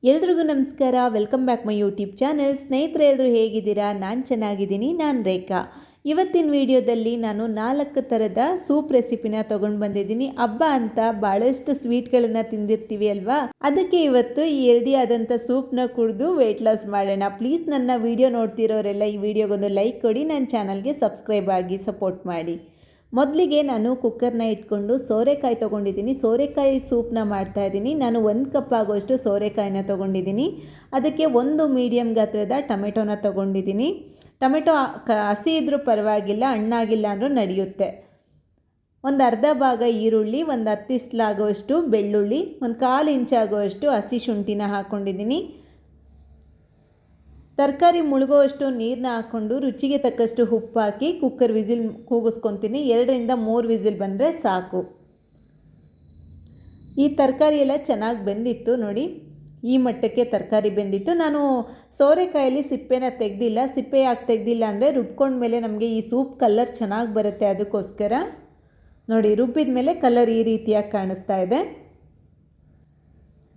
ಎಲ್ರಿಗೂ ನಮಸ್ಕಾರ. Welcome back my YouTube channel. ಸ್ನೇಹಿತರೆ ಎಲ್ಲರೂ ಹೇಗಿದ್ದೀರಾ? ನಾನು ಚೆನ್ನಾಗಿದ್ದೀನಿ. ನಾನು ರೇಖಾ. ಇವತ್ತಿನ ವಿಡಿಯೋದಲ್ಲಿ ನಾನು 4 ಥರದ ಸೂಪ್ ರೆಸಿಪಿನ ತೊಗೊಂಡು ಬಂದಿದ್ದೀನಿ. ಹಬ್ಬ ಅಂತ ಭಾಳಷ್ಟು ಸ್ವೀಟ್ಗಳನ್ನು ತಿಂದಿರ್ತೀವಿ ಅಲ್ವಾ? ಅದಕ್ಕೆ ಇವತ್ತು ಈ ಹೆಲ್ದಿ ಆದಂಥ ಸೂಪ್ನ ಕುಡಿದು ವೆಯ್ಟ್ ಲಾಸ್ ಮಾಡೋಣ. ಪ್ಲೀಸ್ ನನ್ನ ವಿಡಿಯೋ ನೋಡ್ತಿರೋರೆಲ್ಲ ಈ ವಿಡಿಯೋಗೊಂದು ಲೈಕ್ ಕೊಡಿ, ನನ್ನ ಚಾನಲ್ಗೆ ಸಬ್ಸ್ಕ್ರೈಬ್ ಆಗಿ ಸಪೋರ್ಟ್ ಮಾಡಿ. ಮೊದಲಿಗೆ ನಾನು ಕುಕ್ಕರ್ನ ಇಟ್ಕೊಂಡು ಸೋರೆಕಾಯಿ ತೊಗೊಂಡಿದ್ದೀನಿ. ಸೋರೆಕಾಯಿ ಸೂಪ್ನ ಮಾಡ್ತಾಯಿದ್ದೀನಿ. ನಾನು 1 ಕಪ್ ಆಗೋಷ್ಟು ಸೋರೆಕಾಯಿನ ತೊಗೊಂಡಿದ್ದೀನಿ. ಅದಕ್ಕೆ 1 ಮೀಡಿಯಮ್ ಗಾತ್ರದ ಟೊಮೆಟೊನ ತೊಗೊಂಡಿದ್ದೀನಿ. ಟೊಮೆಟೊ ಹಸಿ ಇದ್ರೂ ಪರವಾಗಿಲ್ಲ, ಹಣ್ಣಾಗಿಲ್ಲ ಅಂದರೂ ನಡೆಯುತ್ತೆ. ಒಂದು ಅರ್ಧ ಭಾಗ ಈರುಳ್ಳಿ, ಒಂದು 10 ಇಸ್ಲಾಗುವಷ್ಟು ಬೆಳ್ಳುಳ್ಳಿ, ಒಂದು 1/4 ಇಂಚಾಗುವಷ್ಟು ಹಸಿ ಶುಂಠಿನ ಹಾಕ್ಕೊಂಡಿದ್ದೀನಿ. ತರಕಾರಿ ಮುಳುಗುವಷ್ಟು ನೀರನ್ನ ಹಾಕ್ಕೊಂಡು ರುಚಿಗೆ ತಕ್ಕಷ್ಟು ಉಪ್ಪು ಹಾಕಿ ಕುಕ್ಕರ್ ವಿಸಿಲ್ ಕೂಗಿಸ್ಕೊತೀನಿ. 2 ರಿಂದ 3 ವಿಸಿಲ್ ಬಂದರೆ ಸಾಕು. ಈ ತರಕಾರಿ ಎಲ್ಲ ಚೆನ್ನಾಗಿ ಬೆಂದಿತ್ತು ನೋಡಿ. ಈ ಮಟ್ಟಕ್ಕೆ ತರಕಾರಿ ಬೆಂದಿತ್ತು. ನಾನು ಸೋರೆಕಾಯಲ್ಲಿ ಸಿಪ್ಪೆನ ತೆಗೆದಿಲ್ಲ. ಸಿಪ್ಪೆ ಯಾಕೆ ತೆಗೆದಿಲ್ಲ ಅಂದರೆ ರುಬ್ಕೊಂಡ್ಮೇಲೆ ನಮಗೆ ಈ ಸೂಪ್ ಕಲರ್ ಚೆನ್ನಾಗಿ ಬರುತ್ತೆ, ಅದಕ್ಕೋಸ್ಕರ. ನೋಡಿ, ರುಬ್ಬಿದ ಮೇಲೆ ಕಲರ್ ಈ ರೀತಿಯಾಗಿ ಕಾಣಿಸ್ತಾ ಇದೆ.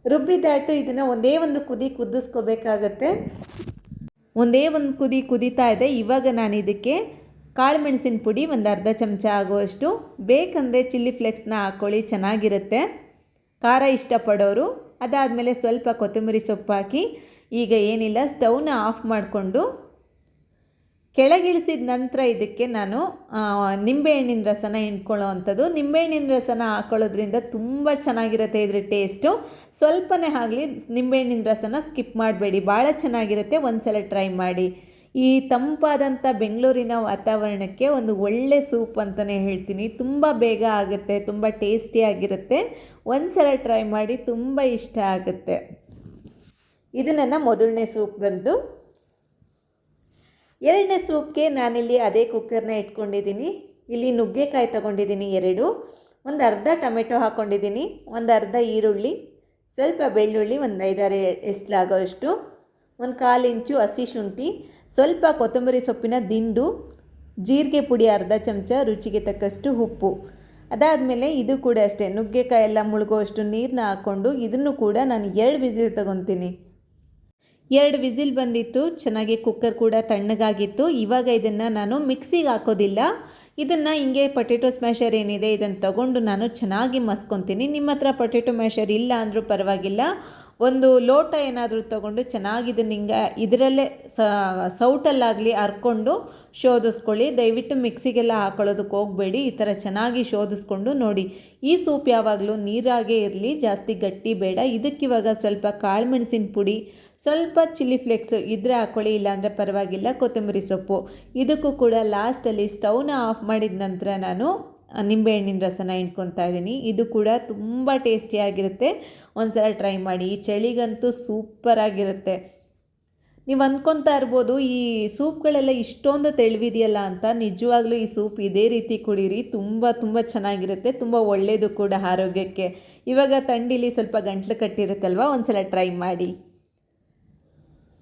ರುಬ್ಬಿದ್ದಾಯಿತು. ಇದನ್ನು ಒಂದೇ ಒಂದು ಕುದಿ ಕುದಿಸ್ಕೋಬೇಕಾಗತ್ತೆ. ಒಂದೇ ಒಂದು ಕುದೀತಾ ಇದೆ. ಇವಾಗ ನಾನು ಇದಕ್ಕೆ ಕಾಳು ಮೆಣಸಿನ ಪುಡಿ ಒಂದು ಅರ್ಧ ಚಮಚ ಆಗುವಷ್ಟು, ಬೇಕಂದರೆ ಚಿಲ್ಲಿ ಫ್ಲೇಕ್ಸ್ನ ಹಾಕ್ಕೊಳ್ಳಿ, ಚೆನ್ನಾಗಿರುತ್ತೆ ಖಾರ ಇಷ್ಟಪಡೋರು. ಅದಾದಮೇಲೆ ಸ್ವಲ್ಪ ಕೊತ್ತಂಬರಿ ಸೊಪ್ಪು ಹಾಕಿ ಈಗ ಏನಿಲ್ಲ, ಸ್ಟವ್ನ ಆಫ್ ಮಾಡಿಕೊಂಡು ಕೆಳಗಿಳಿಸಿದ ನಂತರ ಇದಕ್ಕೆ ನಾನು ನಿಂಬೆಹಣ್ಣಿನ ರಸನ ಹಿಂಡ್ಕೊಳ್ಳೋ ಅಂಥದ್ದು. ನಿಂಬೆಹಣ್ಣಿನ ರಸನ ಹಾಕ್ಕೊಳ್ಳೋದ್ರಿಂದ ತುಂಬ ಚೆನ್ನಾಗಿರುತ್ತೆ ಇದ್ರ ಟೇಸ್ಟು. ಸ್ವಲ್ಪನೇ ಆಗಲಿ, ನಿಂಬೆಹಣ್ಣಿನ ರಸನ ಸ್ಕಿಪ್ ಮಾಡಬೇಡಿ, ಭಾಳ ಚೆನ್ನಾಗಿರುತ್ತೆ. ಒಂದು ಸಲ ಟ್ರೈ ಮಾಡಿ. ಈ ತಂಪಾದಂಥ ಬೆಂಗಳೂರಿನ ವಾತಾವರಣಕ್ಕೆ ಒಂದು ಒಳ್ಳೆ ಸೂಪ್ ಅಂತಲೇ ಹೇಳ್ತೀನಿ. ತುಂಬ ಬೇಗ ಆಗುತ್ತೆ, ತುಂಬ ಟೇಸ್ಟಿಯಾಗಿರುತ್ತೆ. ಒಂದು ಸಲ ಟ್ರೈ ಮಾಡಿ, ತುಂಬ ಇಷ್ಟ ಆಗುತ್ತೆ. ಇದು ನನ್ನ ಮೊದಲನೇ ಸೂಪ್ ಬಂದು. ಎರಡನೇ ಸೂಪ್ಗೆ ನಾನಿಲ್ಲಿ ಅದೇ ಕುಕ್ಕರ್ನ ಇಟ್ಕೊಂಡಿದ್ದೀನಿ. ಇಲ್ಲಿ ನುಗ್ಗೆಕಾಯಿ ತೊಗೊಂಡಿದ್ದೀನಿ 2, ಒಂದು ಅರ್ಧ ಟೊಮೆಟೊ ಹಾಕ್ಕೊಂಡಿದ್ದೀನಿ, ಒಂದು ಅರ್ಧ ಈರುಳ್ಳಿ, ಸ್ವಲ್ಪ ಬೆಳ್ಳುಳ್ಳಿ, ಒಂದು 5-6 ಎಸ್ಲಾಗೋಷ್ಟು, ಒಂದು 1/4 ಇಂಚು ಹಸಿ ಶುಂಠಿ, ಸ್ವಲ್ಪ ಕೊತ್ತಂಬರಿ ಸೊಪ್ಪಿನ ದಿಂಡು, ಜೀರಿಗೆ ಪುಡಿ ಅರ್ಧ ಚಮಚ, ರುಚಿಗೆ ತಕ್ಕಷ್ಟು ಉಪ್ಪು. ಅದಾದಮೇಲೆ ಇದು ಕೂಡ ಅಷ್ಟೇ, ನುಗ್ಗೆಕಾಯಿ ಎಲ್ಲ ಮುಳುಗುವಷ್ಟು ನೀರನ್ನ ಹಾಕ್ಕೊಂಡು ಇದನ್ನು ಕೂಡ ನಾನು 2 ವಿಸಿಲ್ ತೊಗೊತೀನಿ. 2 ವಿಸಿಲ್ ಬಂದಿತ್ತು. ಚೆನ್ನಾಗಿ ಕುಕ್ಕರ್ ಕೂಡ ತಣ್ಣಗಾಗಿತ್ತು. ಇವಾಗ ಇದನ್ನು ನಾನು ಮಿಕ್ಸಿಗೆ ಹಾಕೋದಿಲ್ಲ. ಇದನ್ನು ಹಿಂಗೆ ಪೊಟೆಟೊ ಸ್ಮ್ಯಾಶರ್ ಏನಿದೆ ಇದನ್ನು ತಗೊಂಡು ನಾನು ಚೆನ್ನಾಗಿ ಮಸ್ಕೊತೀನಿ. ನಿಮ್ಮ ಹತ್ರ ಪೊಟೆಟೊ ಮ್ಯಾಶರ್ ಇಲ್ಲ ಅಂದರೂ ಪರವಾಗಿಲ್ಲ, ಒಂದು ಲೋಟ ಏನಾದರೂ ತೊಗೊಂಡು ಚೆನ್ನಾಗಿ ಇದನ್ನು ಹಿಂಗೆ ಇದರಲ್ಲೇ ಸೌಟಲ್ಲಾಗಲಿ ಹರ್ಕೊಂಡು ಶೋಧಿಸ್ಕೊಳ್ಳಿ. ದಯವಿಟ್ಟು ಮಿಕ್ಸಿಗೆಲ್ಲ ಹಾಕೊಳ್ಳೋದಕ್ಕೆ ಹೋಗಬೇಡಿ. ಈ ಥರ ಚೆನ್ನಾಗಿ ಶೋಧಿಸ್ಕೊಂಡು ನೋಡಿ. ಈ ಸೂಪ್ ಯಾವಾಗಲೂ ನೀರಾಗೇ ಇರಲಿ, ಜಾಸ್ತಿ ಗಟ್ಟಿ ಬೇಡ. ಇದಕ್ಕಿವಾಗ ಸ್ವಲ್ಪ ಕಾಳು ಮೆಣಸಿನ ಪುಡಿ, ಸ್ವಲ್ಪ ಚಿಲ್ಲಿ ಫ್ಲೇಕ್ಸು ಇದ್ದರೆ ಹಾಕ್ಕೊಳ್ಳಿ, ಇಲ್ಲಾಂದರೆ ಪರವಾಗಿಲ್ಲ, ಕೊತ್ತಂಬರಿ ಸೊಪ್ಪು. ಇದಕ್ಕೂ ಕೂಡ ಲಾಸ್ಟಲ್ಲಿ ಸ್ಟವ್ನ ಆಫ್ ಮಾಡಿದ ನಂತರ ನಾನು ನಿಂಬೆಹಣ್ಣಿನ ರಸನ ಹಿಂಡ್ಕೊತಾ ಇದ್ದೀನಿ. ಇದು ಕೂಡ ತುಂಬ ಟೇಸ್ಟಿಯಾಗಿರುತ್ತೆ. ಒಂದು ಸಲ ಟ್ರೈ ಮಾಡಿ. ಈ ಚಳಿಗಂತೂ ಸೂಪರಾಗಿರುತ್ತೆ. ನೀವು ಅಂದ್ಕೊತಾ ಇರ್ಬೋದು ಈ ಸೂಪ್ಗಳೆಲ್ಲ ಇಷ್ಟೊಂದು ತೆಳುವಿದೆಯಲ್ಲ ಅಂತ. ನಿಜವಾಗ್ಲೂ ಈ ಸೂಪ್ ಇದೇ ರೀತಿ ಕುಡೀರಿ, ತುಂಬ ಚೆನ್ನಾಗಿರುತ್ತೆ. ತುಂಬ ಒಳ್ಳೆಯದು ಕೂಡ ಆರೋಗ್ಯಕ್ಕೆ. ಇವಾಗ ಥಂಡಿಲಿ ಸ್ವಲ್ಪ ಗಂಟ್ಲು ಕಟ್ಟಿರುತ್ತಲ್ವ, ಒಂದು ಸಲ ಟ್ರೈ ಮಾಡಿ.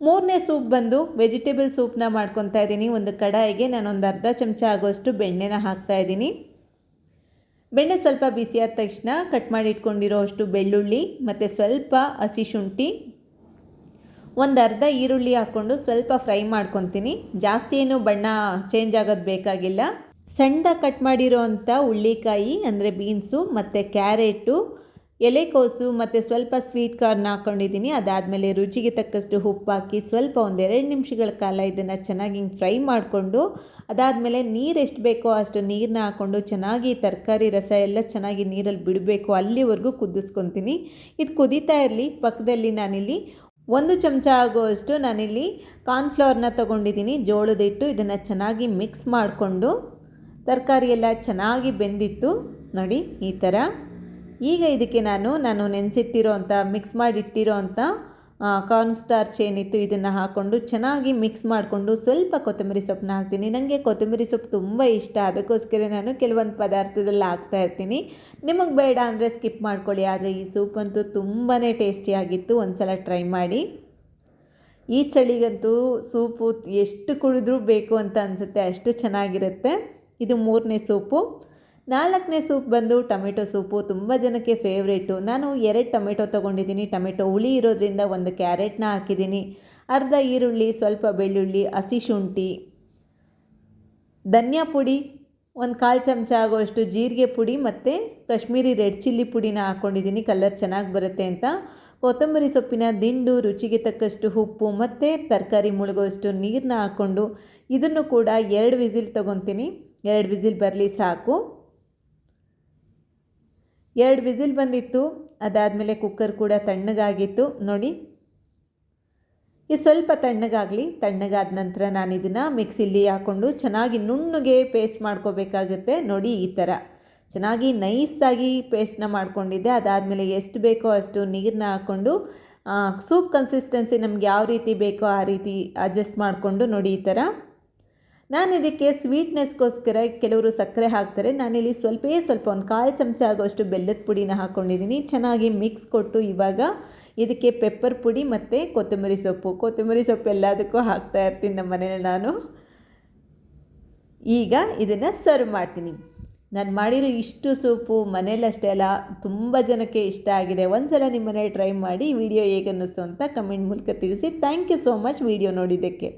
ಮೂರನೇ ಸೂಪ್ ಬಂದು ವೆಜಿಟೇಬಲ್ ಸೂಪ್ನ ಮಾಡ್ಕೊತಾ ಇದ್ದೀನಿ. ಒಂದು ಕಡಾಯಿಗೆ ನಾನೊಂದು ಅರ್ಧ ಚಮಚ ಆಗೋಷ್ಟು ಬೆಣ್ಣೆನ ಹಾಕ್ತಾಯಿದ್ದೀನಿ. ಬೆಣ್ಣೆ ಸ್ವಲ್ಪ ಬಿಸಿಯಾದ ತಕ್ಷಣ ಕಟ್ ಮಾಡಿ ಇಟ್ಕೊಂಡಿರೋ ಅಷ್ಟು ಬೆಳ್ಳುಳ್ಳಿ ಮತ್ತು ಸ್ವಲ್ಪ ಹಸಿ ಶುಂಠಿ, ಒಂದು ಅರ್ಧ ಈರುಳ್ಳಿ ಹಾಕ್ಕೊಂಡು ಸ್ವಲ್ಪ ಫ್ರೈ ಮಾಡ್ಕೊತೀನಿ. ಜಾಸ್ತಿ ಏನು ಬಣ್ಣ ಚೇಂಜ್ ಆಗೋದು ಬೇಕಾಗಿಲ್ಲ. ಸಣ್ಣದಾಗಿ ಕಟ್ ಮಾಡಿರೋ ಅಂಥ ಹುಳ್ಳಿಕಾಯಿ ಅಂದರೆ ಬೀನ್ಸು ಮತ್ತು ಕ್ಯಾರೆಟು, ಎಲೆಕೋಸು ಮತ್ತು ಸ್ವಲ್ಪ ಸ್ವೀಟ್ ಕಾರ್ನ್ ಹಾಕ್ಕೊಂಡಿದ್ದೀನಿ. ಅದಾದಮೇಲೆ ರುಚಿಗೆ ತಕ್ಕಷ್ಟು ಉಪ್ಪು ಹಾಕಿ ಸ್ವಲ್ಪ ಒಂದು 2 ನಿಮಿಷಗಳ ಕಾಲ ಇದನ್ನು ಚೆನ್ನಾಗಿ ಹಿಂಗೆ ಫ್ರೈ ಮಾಡಿಕೊಂಡು, ಅದಾದಮೇಲೆ ನೀರು ಎಷ್ಟು ಬೇಕೋ ಅಷ್ಟು ನೀರನ್ನ ಹಾಕ್ಕೊಂಡು ಚೆನ್ನಾಗಿ ತರಕಾರಿ ರಸ ಎಲ್ಲ ಚೆನ್ನಾಗಿ ನೀರಲ್ಲಿ ಬಿಡಬೇಕು, ಅಲ್ಲಿವರೆಗೂ ಕುದಿಸ್ಕೊತೀನಿ. ಇದು ಕುದೀತಾ ಇರಲಿ. ಪಕ್ಕದಲ್ಲಿ ನಾನಿಲ್ಲಿ 1 ಚಮಚ ಆಗುವಷ್ಟು ನಾನಿಲ್ಲಿ ಕಾರ್ನ್ಫ್ಲವರ್ನ ತೊಗೊಂಡಿದ್ದೀನಿ, ಜೋಳದ ಹಿಟ್ಟು. ಇದನ್ನು ಚೆನ್ನಾಗಿ ಮಿಕ್ಸ್ ಮಾಡಿಕೊಂಡು, ತರಕಾರಿ ಎಲ್ಲ ಚೆನ್ನಾಗಿ ಬೆಂದಿತ್ತು ನೋಡಿ ಈ ಥರ. ಈಗ ಇದಕ್ಕೆ ನಾನು ನೆನೆಸಿಟ್ಟಿರೋ ಅಂಥ ಮಿಕ್ಸ್ ಮಾಡಿಟ್ಟಿರೋ ಅಂಥ ಕಾರ್ನ್ ಸ್ಟಾರ್ಚ್ ಏನಿತ್ತು ಇದನ್ನು ಹಾಕ್ಕೊಂಡು ಚೆನ್ನಾಗಿ ಮಿಕ್ಸ್ ಮಾಡಿಕೊಂಡು ಸ್ವಲ್ಪ ಕೊತ್ತಂಬರಿ ಸೊಪ್ಪನ್ನ ಹಾಕ್ತೀನಿ. ನನಗೆ ಕೊತ್ತಂಬರಿ ಸೊಪ್ಪು ತುಂಬ ಇಷ್ಟ, ಅದಕ್ಕೋಸ್ಕರ ನಾನು ಕೆಲವೊಂದು ಪದಾರ್ಥದಲ್ಲಿ ಹಾಕ್ತಾಯಿರ್ತೀನಿ. ನಿಮಗೆ ಬೇಡ ಅಂದರೆ ಸ್ಕಿಪ್ ಮಾಡ್ಕೊಳ್ಳಿ. ಆದರೆ ಈ ಸೂಪಂತೂ ತುಂಬಾ ಟೇಸ್ಟಿಯಾಗಿತ್ತು. ಒಂದು ಸಲ ಟ್ರೈ ಮಾಡಿ. ಈ ಚಳಿಗಂತೂ ಸೂಪು ಎಷ್ಟು ಕುಡಿದ್ರೂ ಬೇಕು ಅಂತ ಅನಿಸುತ್ತೆ, ಅಷ್ಟು ಚೆನ್ನಾಗಿರುತ್ತೆ. ಇದು ಮೂರನೇ ಸೂಪು. 4ನೇ ಸೂಪ್ ಬಂದು ಟೊಮೆಟೊ ಸೂಪು. ತುಂಬ ಜನಕ್ಕೆ ಫೇವ್ರೇಟು. ನಾನು 2 ಟೊಮೆಟೊ ತೊಗೊಂಡಿದ್ದೀನಿ. ಟೊಮೆಟೊ ಹುಳಿ ಇರೋದ್ರಿಂದ 1 ಕ್ಯಾರೆಟ್ನ ಹಾಕಿದ್ದೀನಿ. ಅರ್ಧ ಈರುಳ್ಳಿ, ಸ್ವಲ್ಪ ಬೆಳ್ಳುಳ್ಳಿ, ಹಸಿ ಶುಂಠಿ, ಧನಿಯಾ ಪುಡಿ, 1/4 ಚಮಚ ಆಗುವಷ್ಟು ಜೀರಿಗೆ ಪುಡಿ ಮತ್ತು ಕಾಶ್ಮೀರಿ ರೆಡ್ ಚಿಲ್ಲಿ ಪುಡಿನ ಹಾಕ್ಕೊಂಡಿದ್ದೀನಿ, ಕಲರ್ ಚೆನ್ನಾಗಿ ಬರುತ್ತೆ ಅಂತ. ಕೊತ್ತಂಬರಿ ಸೊಪ್ಪಿನ ದಿಂಡು, ರುಚಿಗೆ ತಕ್ಕಷ್ಟು ಉಪ್ಪು ಮತ್ತು ತರಕಾರಿ ಮುಳುಗುವಷ್ಟು ನೀರನ್ನ ಹಾಕ್ಕೊಂಡು ಇದನ್ನು ಕೂಡ 2 ವಿಸಿಲ್ ತೊಗೊತೀನಿ. 2 ವಿಸಿಲ್ ಬರಲಿ ಸಾಕು. 2 ವಿಸಿಲ್ ಬಂದಿತ್ತು. ಅದಾದಮೇಲೆ ಕುಕ್ಕರ್ ಕೂಡ ತಣ್ಣಗಾಗಿತ್ತು ನೋಡಿ. ಇದು ಸ್ವಲ್ಪ ತಣ್ಣಗಾಗಲಿ. ತಣ್ಣಗಾದ ನಂತರ ನಾನು ಇದನ್ನು ಮಿಕ್ಸಿಲಿ ಹಾಕ್ಕೊಂಡು ಚೆನ್ನಾಗಿ ನುಣ್ಣಗೆ ಪೇಸ್ಟ್ ಮಾಡ್ಕೋಬೇಕಾಗುತ್ತೆ. ನೋಡಿ ಈ ಥರ ಚೆನ್ನಾಗಿ ನೈಸಾಗಿ ಪೇಸ್ಟ್ನ ಮಾಡ್ಕೊಂಡಿದ್ದೆ. ಅದಾದಮೇಲೆ ಎಷ್ಟು ಬೇಕೋ ಅಷ್ಟು ನೀರನ್ನ ಹಾಕ್ಕೊಂಡು ಸೂಪ್ ಕನ್ಸಿಸ್ಟೆನ್ಸಿ ನಮ್ಗೆ ಯಾವ ರೀತಿ ಬೇಕೋ ಆ ರೀತಿ ಅಡ್ಜಸ್ಟ್ ಮಾಡಿಕೊಂಡು ನೋಡಿ ಈ ಥರ. ನಾನು ಇದಕ್ಕೆ ಸ್ವೀಟ್ನೆಸ್ಗೋಸ್ಕರ ಕೆಲವರು ಸಕ್ಕರೆ ಹಾಕ್ತಾರೆ. ನಾನಿಲ್ಲಿ ಸ್ವಲ್ಪ 1/4 ಚಮಚ ಆಗೋಷ್ಟು ಬೆಲ್ಲದ ಪುಡಿನ ಹಾಕ್ಕೊಂಡಿದ್ದೀನಿ. ಚೆನ್ನಾಗಿ ಮಿಕ್ಸ್ ಕೊಟ್ಟು ಇವಾಗ ಇದಕ್ಕೆ ಪೆಪ್ಪರ್ ಪುಡಿ ಮತ್ತು ಕೊತ್ತಂಬರಿ ಸೊಪ್ಪು ಎಲ್ಲದಕ್ಕೂ ಹಾಕ್ತಾ ಇರ್ತೀನಿ ನಮ್ಮ ಮನೇಲಿ ನಾನು. ಈಗ ಇದನ್ನು ಸರ್ವ್ ಮಾಡ್ತೀನಿ. ನಾನು ಮಾಡಿರೋ ಇಷ್ಟು ಸೂಪು ಮನೇಲಷ್ಟೇ ಅಲ್ಲ ತುಂಬ ಜನಕ್ಕೆ ಇಷ್ಟ ಆಗಿದೆ. ಒಂದ್ಸಲ ನಿಮ್ಮ ಮನೇಲಿ ಟ್ರೈ ಮಾಡಿ ವಿಡಿಯೋ ಹೇಗೆ ಅನ್ನಿಸ್ತು ಅಂತ ಕಮೆಂಟ್ ಮೂಲಕ ತಿಳಿಸಿ. Thank you so much video ನೋಡಿದ್ದಕ್ಕೆ.